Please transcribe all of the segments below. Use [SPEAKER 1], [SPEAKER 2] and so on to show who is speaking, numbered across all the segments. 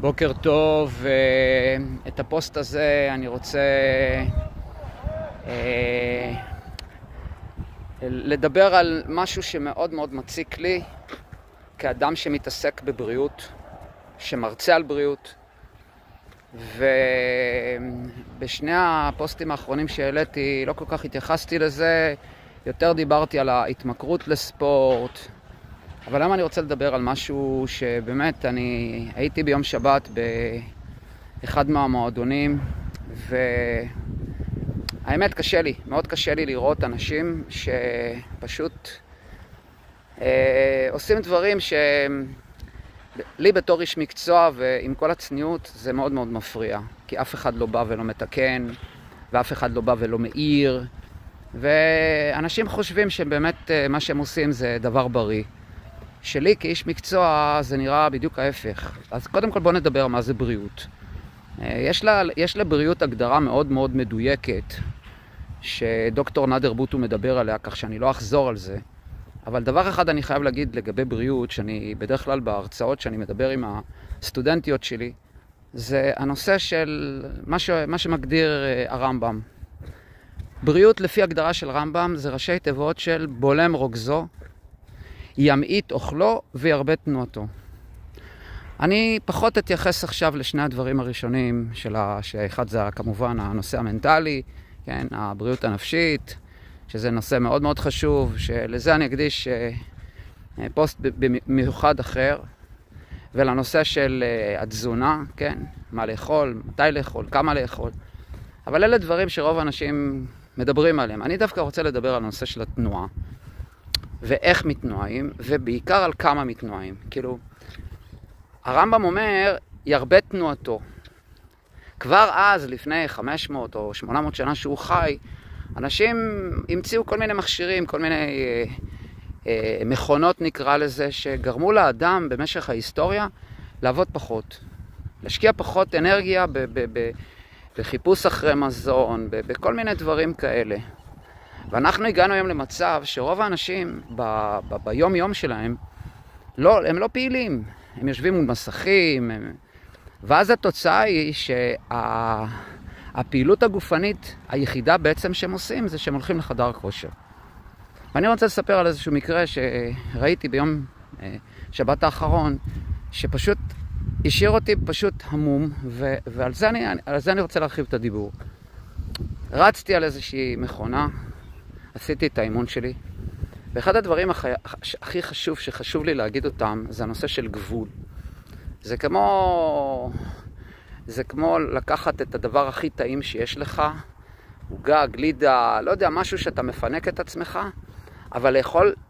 [SPEAKER 1] בוקר טוב. את הפוסט הזה אני רוצה לדבר על משהו שמאוד מאוד מציק לי כאדם שמתעסק בבריאות, שמרצה על בריאות. ובשני הפוסטים האחרונים שהעליתי לא כל כך התייחסתי לזה, יותר דיברתי על ההתמכרות לספורט. אבל למה אני רוצה לדבר על משהו שבאמת אני הייתי ביום שבת באחד מהמועדונים, והאמת קשה לי, מאוד קשה לי לראות אנשים שפשוט עושים דברים שלי בתור איש מקצוע ועם כל הצניעות זה מאוד מאוד מפריע, כי אף אחד לא בא ולא מתקן, ואף אחד לא בא ולא מאיר, ואנשים חושבים שבאמת מה שהם עושים זה דבר בריא. שלי כאיש מקצוע זה נראה בדיוק ההפך. אז קודם כל בוא נדבר מה זה בריאות. יש לבריאות הגדרה מאוד מאוד מדויקת, שדוקטור נאדר בוטו מדבר עליה, כך שאני לא אחזור על זה. אבל דבר אחד אני חייב להגיד לגבי בריאות, שאני בדרך כלל בהרצאות שאני מדבר עם הסטודנטיות שלי, זה הנושא של מה שמגדיר הרמב"ם. בריאות לפי הגדרה של רמב"ם זה ראשי תיבות של בולם רוגזו, ימעיט אוכלו וירבה תנועתו. אני פחות אתייחס עכשיו לשני הדברים הראשונים שאחד זה כמובן הנושא המנטלי, כן, הבריאות הנפשית, שזה נושא מאוד מאוד חשוב, שלזה אני אקדיש פוסט במיוחד אחר, ולנושא של התזונה, כן, מה לאכול, מתי לאכול, כמה לאכול. אבל אלה דברים שרוב האנשים מדברים עליהם. אני דווקא רוצה לדבר על הנושא של התנועה. ואיך מתנועים, ובעיקר על כמה מתנועים. כאילו, הרמב"ם אומר, ירבה תנועתו. כבר אז, לפני 500 או 800 שנה שהוא חי, אנשים המציאו כל מיני מכשירים, כל מיני מכונות נקרא לזה, שגרמו לאדם במשך ההיסטוריה לעבוד פחות. להשקיע פחות אנרגיה בחיפוש אחרי מזון, בכל מיני דברים כאלה. ואנחנו הגענו היום למצב שרוב האנשים ביום יום שלהם הם לא פעילים, הם יושבים מול מסכים, ואז התוצאה היא שהפעילות הגופנית היחידה בעצם שהם עושים זה שהם הולכים לחדר כושר. ואני רוצה לספר על איזשהו מקרה שראיתי ביום שבת האחרון, שפשוט השאיר אותי פשוט המום, ועל זה אני רוצה להרחיב את הדיבור. רצתי על איזושהי מכונה, עשיתי את האימון שלי, ואחד הדברים הכי חשוב שחשוב לי להגיד אותם זה הנושא של גבול. זה כמו לקחת את הדבר הכי טעים שיש לך, עוגה, גלידה, לא יודע, משהו שאתה מפנק את עצמך, אבל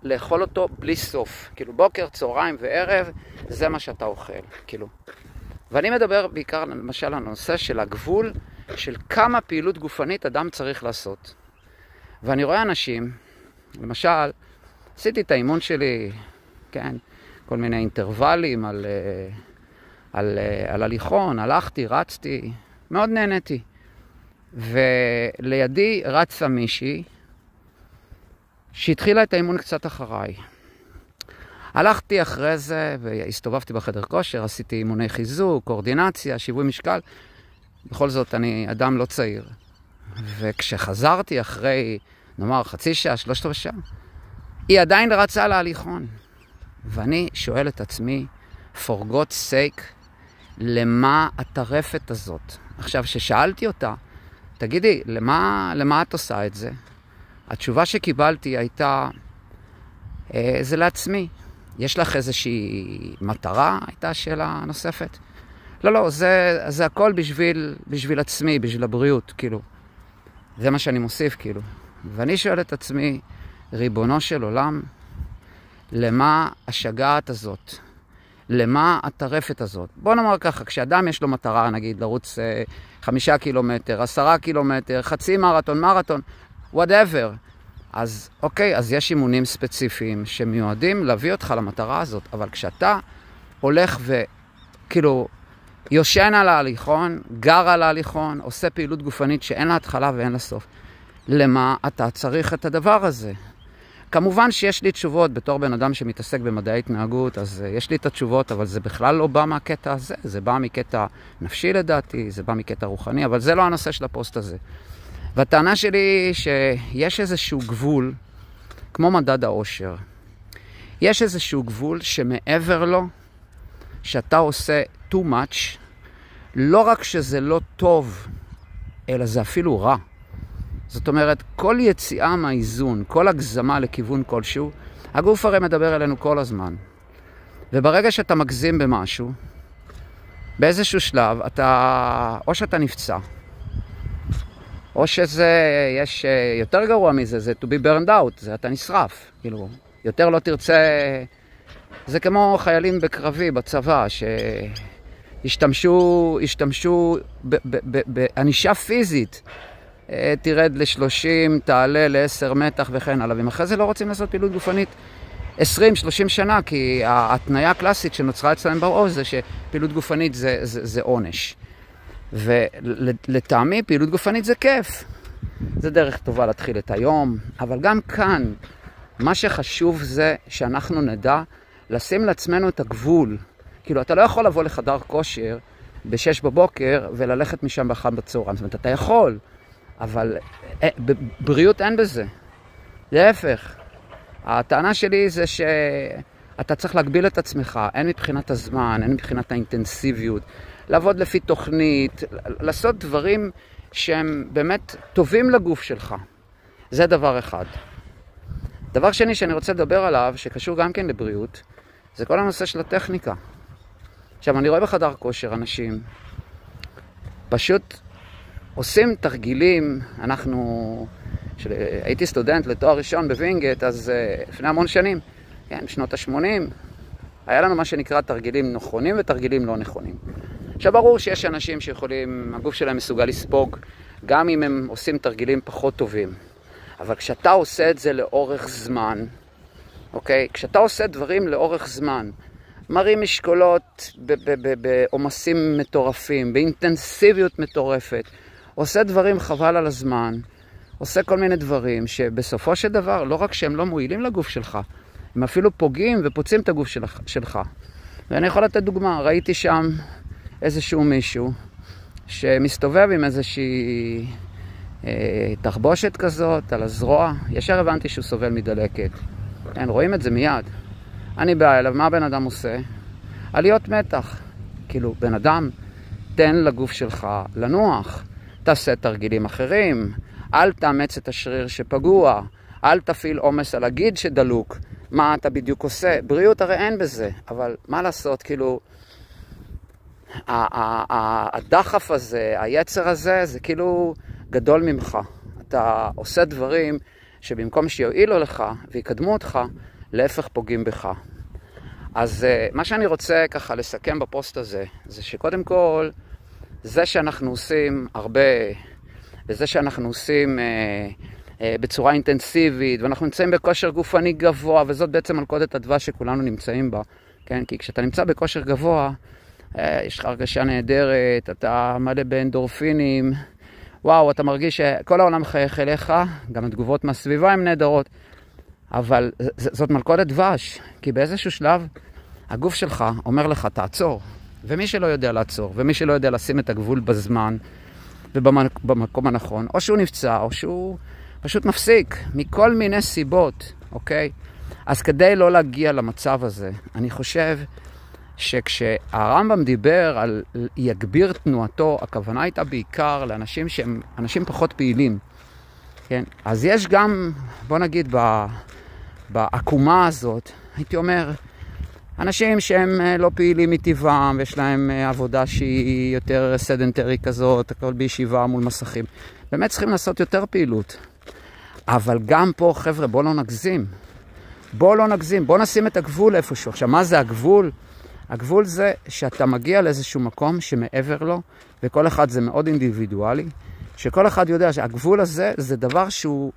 [SPEAKER 1] לאכול אותו בלי סוף. כאילו בוקר, צהריים וערב, זה מה שאתה אוכל. כאילו. ואני מדבר בעיקר למשל על הנושא של הגבול, של כמה פעילות גופנית אדם צריך לעשות. ואני רואה אנשים, למשל, עשיתי את האימון שלי, כן, כל מיני אינטרוולים על הליכון, הלכתי, רצתי, מאוד נהניתי. ולידי רצה מישהי שהתחילה את האימון קצת אחריי. הלכתי אחרי זה והסתובבתי בחדר כושר, עשיתי אימוני חיזוק, קואורדינציה, שיווי משקל. בכל זאת אני אדם לא צעיר. וכשחזרתי אחרי, נאמר, חצי שעה, 3/4 שעה, היא עדיין רצה להליכון. ואני שואל את עצמי, for God's sake, למה הטרפת הזאת? עכשיו, ששאלתי אותה, תגידי, למה את עושה את זה? התשובה שקיבלתי הייתה, זה לעצמי. יש לך איזושהי מטרה? הייתה שאלה נוספת. לא, זה הכל בשביל עצמי, בשביל הבריאות, כאילו. זה מה שאני מוסיף, כאילו. ואני שואל את עצמי, ריבונו של עולם, למה השגעת הזאת? למה הטרפת הזאת? בוא נאמר ככה, כשאדם יש לו מטרה, נגיד, לרוץ 5 קילומטר, 10 קילומטר, חצי מרתון, whatever. אז אוקיי, אז יש אימונים ספציפיים שמיועדים להביא אותך למטרה הזאת, אבל כשאתה הולך וכאילו יושן על ההליכון, גר על ההליכון, עושה פעילות גופנית שאין לה התחלה ואין לה סוף, למה אתה צריך את הדבר הזה? כמובן שיש לי תשובות בתור בן אדם שמתעסק במדעי התנהגות, אז יש לי את התשובות, אבל זה בכלל לא בא מהקטע הזה, זה בא מקטע נפשי לדעתי, זה בא מקטע רוחני, אבל זה לא הנושא של הפוסט הזה. והטענה שלי היא שיש איזשהו גבול, כמו מדד האושר. יש איזשהו גבול שמעבר לו, שאתה עושה too much, לא רק שזה לא טוב, אלא זה אפילו רע. זאת אומרת, כל יציאה מהאיזון, כל הגזמה לכיוון כלשהו, הגוף הרי מדבר אלינו כל הזמן. וברגע שאתה מגזים במשהו, באיזשהו שלב, או שאתה נפצע, או יש יותר גרוע מזה, זה to be burned out, זה אתה נשרף. כאילו, יותר לא תרצה, זה כמו חיילים בקרבי, בצבא, השתמשו באנישה פיזית, תרד ל-30, תעלה ל-10 מתח וכן הלאה. ואחרי זה לא רוצים לעשות פעילות גופנית 20-30 שנה, כי ההתניה הקלאסית שנוצרה אצלם בראש זה שפעילות גופנית זה עונש. ולטעמי פעילות גופנית זה כיף. זה דרך טובה להתחיל את היום, אבל גם כאן מה שחשוב זה שאנחנו נדע לשים לעצמנו את הגבול. כאילו, אתה לא יכול לבוא לחדר כושר ב-6 בבוקר וללכת משם ב-1 בצהריים. זאת אומרת, אתה יכול, אבל בבריאות אין בזה. להפך. הטענה שלי זה שאתה צריך להגביל את עצמך, אין מבחינת הזמן, אין מבחינת האינטנסיביות, לעבוד לפי תוכנית, לעשות דברים שהם באמת טובים לגוף שלך. זה דבר אחד. דבר שני שאני רוצה לדבר עליו, שקשור גם כן לבריאות, זה כל הנושא של הטכניקה. עכשיו, אני רואה בחדר כושר אנשים, פשוט עושים תרגילים, הייתי סטודנט לתואר ראשון בווינגייט, אז לפני המון שנים, כן, שנות ה-80, היה לנו מה שנקרא תרגילים נכונים ותרגילים לא נכונים. עכשיו, ברור שיש אנשים שיכולים, הגוף שלהם מסוגל לספוג, גם אם הם עושים תרגילים פחות טובים. אבל כשאתה עושה את זה לאורך זמן, אוקיי? כשאתה עושה דברים לאורך זמן, מרים משקולות בעומסים מטורפים, באינטנסיביות מטורפת, עושה דברים חבל על הזמן, עושה כל מיני דברים שבסופו של דבר, לא רק שהם לא מועילים לגוף שלך, הם אפילו פוגעים ופוצעים את הגוף שלך. ואני יכול לתת דוגמה, ראיתי שם איזשהו מישהו שמסתובב עם איזושהי תחבושת כזאת על הזרוע, ישר הבנתי שהוא סובל מדלקת. כן, רואים את זה מיד. אני בא אליו, מה בן אדם עושה? עליות מתח. כאילו, בן אדם, תן לגוף שלך לנוח. תעשה תרגילים אחרים. אל תאמץ את השריר שפגוע. אל תפעיל עומס על הגיד שדלוק. מה אתה בדיוק עושה? בריאות הרי אין בזה. אבל מה לעשות? כאילו, הדחף הזה, היצר הזה, זה כאילו גדול ממך. אתה עושה דברים שבמקום שיועילו לך ויקדמו אותך, להפך פוגעים בך. אז מה שאני רוצה ככה לסכם בפוסט הזה, זה שקודם כל, זה שאנחנו עושים הרבה, וזה שאנחנו עושים בצורה אינטנסיבית, ואנחנו נמצאים בכושר גופני גבוה, וזאת בעצם מלכודת הדבש שכולנו נמצאים בה, כן? כי כשאתה נמצא בכושר גבוה, יש לך הרגשה נהדרת, אתה מלא באנדורפינים, וואו, אתה מרגיש שכל העולם מחייך אליך, גם התגובות מהסביבה הן נהדרות, אבל זאת מלכודת דבש, כי באיזשהו שלב הגוף שלך אומר לך תעצור, ומי שלא יודע לעצור, ומי שלא יודע לשים את הגבול בזמן ובמקום הנכון, או שהוא נפצע, או שהוא פשוט מפסיק, מכל מיני סיבות, אוקיי? אז כדי לא להגיע למצב הזה, אני חושב שכשהרמב"ם דיבר על יגביר תנועתו, הכוונה הייתה בעיקר לאנשים שהם אנשים פחות פעילים, כן? אז יש גם, בוא נגיד, בעקומה הזאת, הייתי אומר, אנשים שהם לא פעילים מטבעם, ויש להם עבודה שהיא יותר סדנטרי כזאת, הכל בישיבה מול מסכים. באמת צריכים לעשות יותר פעילות. אבל גם פה, חבר'ה, בוא לא נגזים. בוא נשים את הגבול איפשהו. עכשיו, מה זה הגבול? הגבול זה שאתה מגיע לאיזשהו מקום שמעבר לו, וכל אחד זה מאוד אינדיבידואלי, שכל אחד יודע שהגבול הזה זה דבר שהוא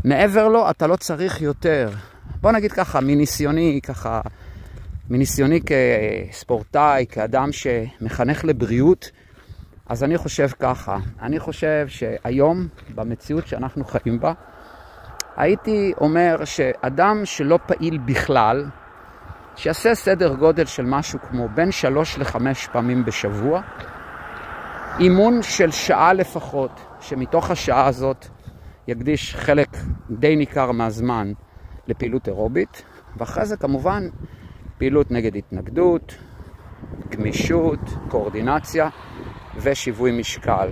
[SPEAKER 1] מעבר לו, אתה לא צריך יותר. בוא נגיד ככה, מניסיוני כספורטאי, כאדם שמחנך לבריאות, אז אני חושב ככה, אני חושב שהיום, במציאות שאנחנו חיים בה, הייתי אומר שאדם שלא פעיל בכלל, שיעשה סדר גודל של משהו כמו בין 3 ל-5 פעמים בשבוע, אימון של שעה לפחות, שמתוך השעה הזאת יקדיש חלק די ניכר מהזמן לפעילות אירובית, ואחרי זה כמובן פעילות נגד התנגדות, גמישות, קואורדינציה ושיווי משקל.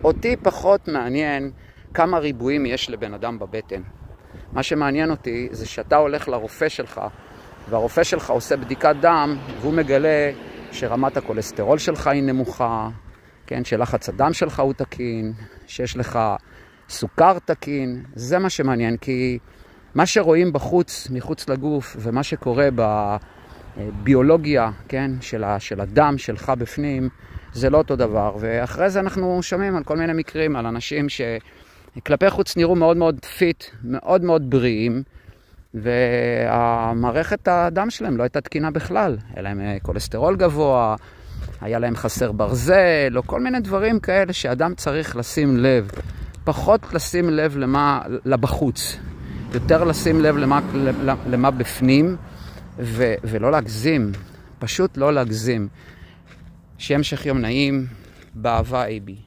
[SPEAKER 1] אותי פחות מעניין כמה ריבועים יש לבן אדם בבטן. מה שמעניין אותי זה שאתה הולך לרופא שלך, והרופא שלך עושה בדיקת דם, והוא מגלה שרמת הכולסטרול שלך היא נמוכה, כן, שלחץ הדם שלך הוא תקין, שיש לך סוכר תקין. זה מה שמעניין, כי מה שרואים בחוץ, מחוץ לגוף, ומה שקורה בביולוגיה, כן, של הדם שלך בפנים, זה לא אותו דבר. ואחרי זה אנחנו שומעים על כל מיני מקרים, על אנשים שכלפי חוץ נראו מאוד מאוד פיט, מאוד מאוד בריאים, והמערכת הדם שלהם לא הייתה תקינה בכלל. היה להם כולסטרול גבוה, היה להם חסר ברזל, או כל מיני דברים כאלה שאדם צריך לשים לב. פחות לשים לב לבחוץ, יותר לשים לב למה בפנים, ולא להגזים, פשוט לא להגזים. שיהיה המשך יום נעים, באהבה AB.